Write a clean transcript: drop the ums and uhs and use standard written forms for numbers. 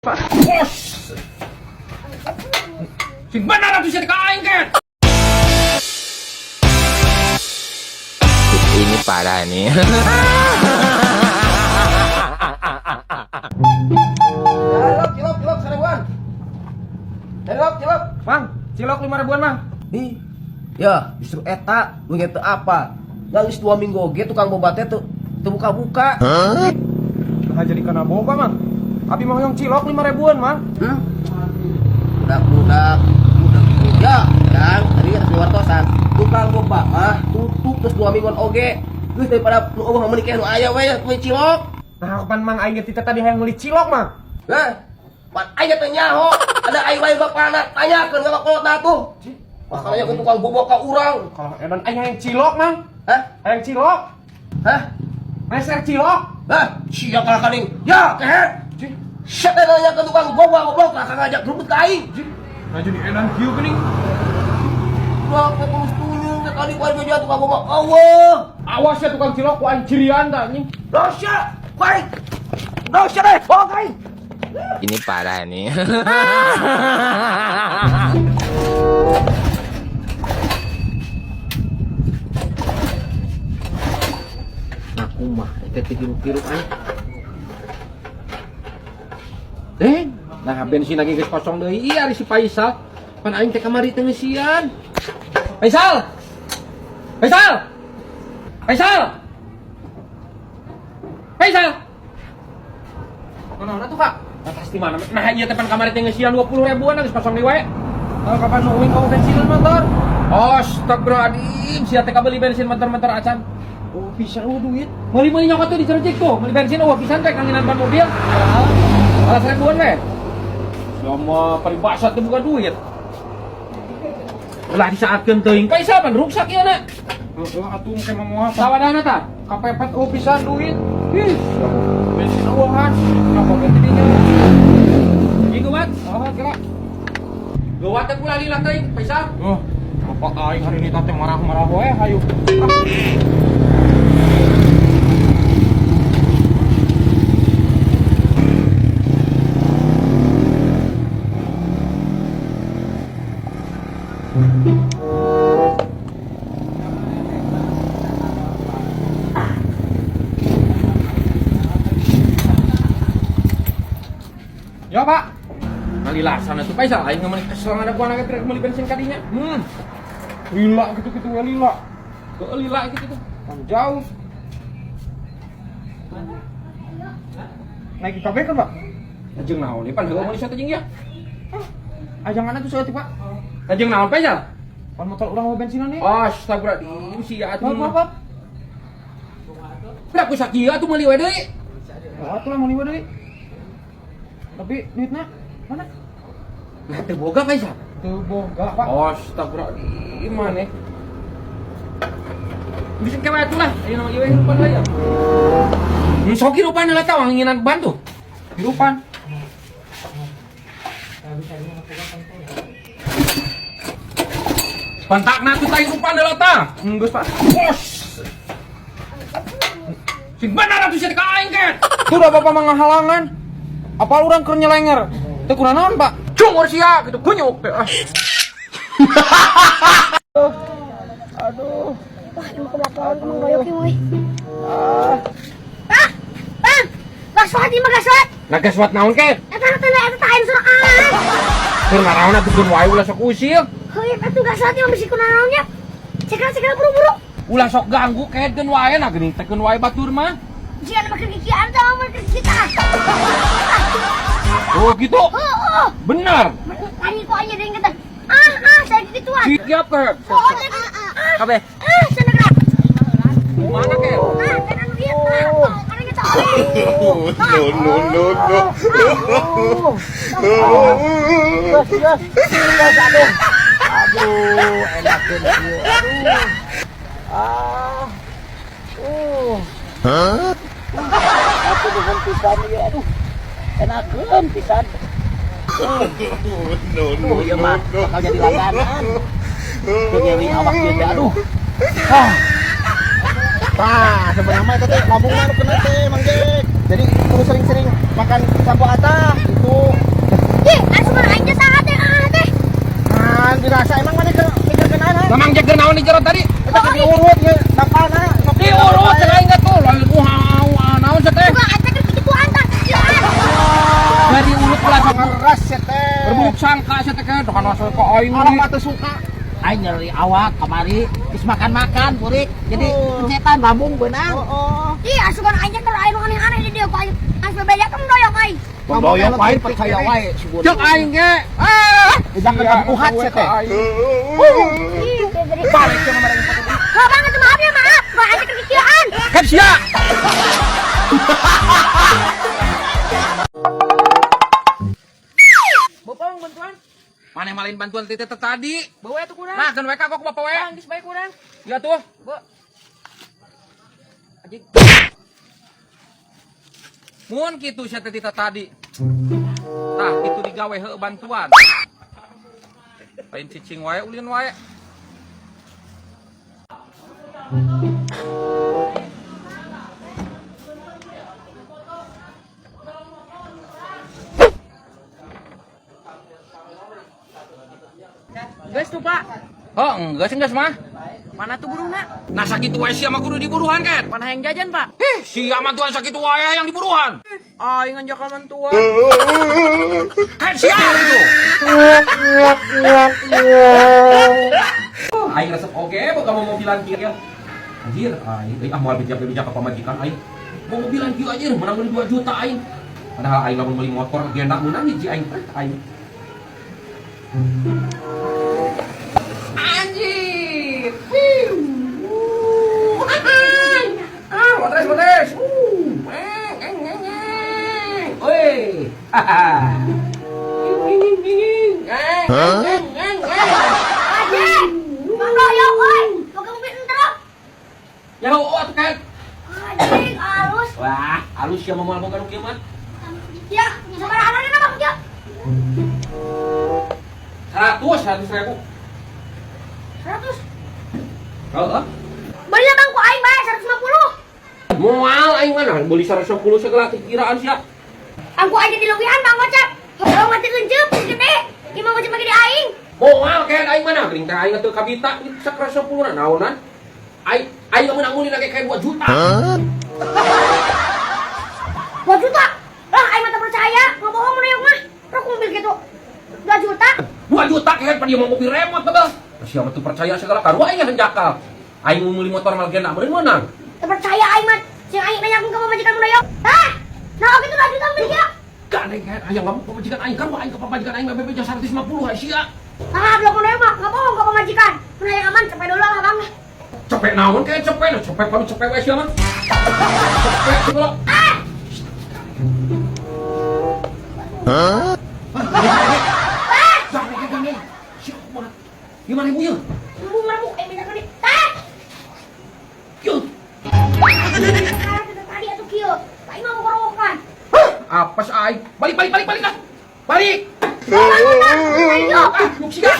Pak. Bos. Sing benar atuh sia kain kan. Ini parah nih. Cilok 1.000-an. Cilok. Mang, cilok 5.000-an, Mang. Ih, ya justru eta nu teu apa. Geus 2 minggu oge tukang boba teh teu buka-buka. Nah jadi kana boba, Mang. Abi mau yang cilok 5.000-an, Mang. Budak ya, dan tadi harus wartosan. Tukang boba mah tutup terus 2 mingguan oge. Geus daripada nu eueuh meuli nu aya we cilok. Nah, kapan Mang aing teh tadi hayang meuli cilok, Mang? Pan aya teh nyaho, ada ai wae bapana, tanyakeun ka kolotna tuh. Makanya ke tukang boba ka urang. Kalau edan aing hayang cilok, Mang. Hah? Hayang cilok. Hah? Meser cilok. Sia kalakaning. Ya, kehe. Siapa nanya ke tukang boba goblok, kakak ngajak gerbet ka aing. Nah jadi edan kieu geuning. Wah, terus tunyung ke kali kuat beja tukang boba. Allah. Awas ya tukang cilok ku aing cirian tah anjing. Dosa. Baik. Dosa deh, bawa ka aing. Ini parah nih. Aku mah teh tiru-tiru aing. Nah bensin lagi geus kosong deui. Iya ari si Faisal. Pan aing teh kamari teh ngeusian. Faisal. Mana tuh, Kak? Pasti mana? Nah, ieu teh pan kamari teh ngeusian 20.000-an geus kosong deui wae. Kapan nu uing ka bensin motor? Astagfirullahaladzim, sia teh kabeli bensin motor-motor acan. Oh, pisan duit. Meuli nyokot tuh dicercik tuh. Meuli bensin pisan teh kangenan ban mobil. Alas 1.000-an we. Sama peribahasa teh bukan duit. Ulah disaatkeun teuing Faisal pan ruksak ieu na. Heeh, atuh make momoha. Sawadahna tah? Kapepet pisan duit. Ih, bensin eueuhan. Kenapa ganti dinya? Ieu kuat? Oh, kira. Gawat teh pula lila teuing Faisal. Oh, apa aing hari ini teh marah-marah we hayu. Ya Pak, ngalilasan atuh Faisal, aing ngemeuli kesel ada ku anak trek meuli bensin kadinya. Lila gitu-gitu ya lila. Ke lila gitu. Kan jauh. Naik kabeh kan, Pak? Ajeng naon ieu pan heueuh meuli satu jeung ya. Ajangan atuh saeutik, Pak. Ajeng naon Faisal? Pan motor urang bensinan ieu. Astagfirullahaladzim, sia atuh. Apa? Udah ku sakieu atuh meuli we deui. Oh, atuh lah meuli we deui. Tapi duitnya mana? Nah, teu boga Faisal. Teu boga, Pak. Astagfirullahaladzim maneh. Bisa kewe atuh lah, ayeuna mah ieu hirupan we ya. Sok hirupan heula tah wangingan ban tuh. Hirupan. Pantakna tuh tah hirupan heula tah. Geus, Pak. Bos. Sing benar atuh sia ka aing kan. Tuh da Bapak mah ngahalangan. Apa urang keur nyelenger? Teu kunaon, Pak? Cungor sia gitu kunyuk teh. Aduh. Wah, emang kelaparan emang ngoyokin woy. Bang! Gaswat ieu mah gaswat. Nagaswat naon ke? Eta teh tahan sorangan. Keur naraona tukeun wae ulah sok usil. Heuh, atuh gaswat ieu mah bisi kunaonnya. Cekal buru-buru. Ulah sok ganggu kaedkeun wae na geuning teh keun wae batur mah. Jian mah kegigian teh mah kita. Oh gitu. Heeh. Bener. Tani kok aja deung kita. Saya gituan. Siap ke? Kabeh. Sana gerak. Mana ke? Kan anu ieu tah. Karena kita oleh. No. Aduh, enakeun ieu. Aku dengan pisan ieu aduh. Enakeun pisan. No. Ieu mah bakal jadi langganan. Nyeri awak ieu teh aduh. Sebenarnya mah eta teh lambung mah kena teh Mang Jek. Jadi kudu sering-sering makan sampo ata gitu. Ih, asup mana aja sahat teh teh. Nah, dirasa emang mana mikir kenana. Mamang jager naon di jero tadi? Kita kan diurut ya, tapana. Diurut cenah ingat tuh, lalu naon teh? Bukan atuh keur kitu anta. Dari urut lah sama Keras ya teh. berburuk sangka saya teh kan dokan wasal ka aing Orang mah. mah teu suka. Aing nyeri awak kamari geus makan-makan purik. Jadi setan lambung beunang. Oh. Ih, asup mana aja kalau aya aneh-aneh di dia kok. Asup beda kan doyok ai. Doyok wae percaya wae si Cek aing ge. Jangan uhat ya teh. Ih, jadi Balik ke nomor yang foto. Wah, banget maaf ya, maaf. Gua aja kekikian. Kan sia. Bopong bantuan. Mana malin bantuan teh tadi? Bawa itu kurang. Nah, kan WK kok bapak we. Geus bae kurang. Ya tuh. Bo. Ajik. Mun kitu sia teh tadi. Tah, itu digawe heuh bantuan. Lain cicing wae ulin wae. Geus tuh, Pak. Oh, enggak sih enggak mah. Mana tuh burungna? Nah sakitu wae sia mah kudu diburuhan kan? Mana yang jajan, Pak? Sia mah tuan sakitu wae yang diburuhan. Aing ngajak mantuan. Kan sia itu. Aing resep oge boga mau mobilan kieu ya. Anjir, aing moal bijak ka pamajikan aing. Mau mobilan kieu anjir, menang beli 2 juta aing. Padahal aing lamun beli motor genda meunang hiji aing aing. Anjir. Motres. Woi. Aja. Mang doyok oi. Boga mobil entrok. Ya atuh kan. Anjing, halus. Wah, halus ya moal boga nu kieu mah. Ya, sabaraha anana Bang ya? 100 ribu. 100. Heeh. Beli lah Bang ku aing bae 150. Moal aing mana beli 110 segala kiraan sia. Aku aja di lewihan Bang Gocap. Kalau mati kencep gede. Imam Gocap lagi di aing. Moal kayak aing mana geuning teh aing teu kabita 110 na naonan. Aing lamun ngulin lagi kayak 2 juta. 2 juta. Lah aing mah teu percaya. Ngebohong reueuk mah. Rok mobil gitu. 2 juta. 2 juta kayak pada dia mau kopi remote betul. Sia mah teu percaya segala karua aing yang jakal. Aing mau meuli motor malgena meureun meunang. Teu percaya aing mah. Sing aing nanyakeun ka pamajikan mun doyok. Hah? Nah, oke 2 juta mobil ya. Gandeng kan aya ngomong pamajikan aing karua aing ka pamajikan aing mah bebeja 150 ha sia. Ah, belum mun doyok mah. Ngebohong ka pamajikan. Mun aya aman cepet dulu lah Bang. Cepet naon kayak cepet pami cepet we sia mah. Cepet segala. Gimana ibu ya? Meramu, minta kredit. Tah. Yuk. Tadi atuh kieu. Aing mah mau kerowokan. Apa sih aing? Balik lah. Balik. Ayo. Ah, lu siga.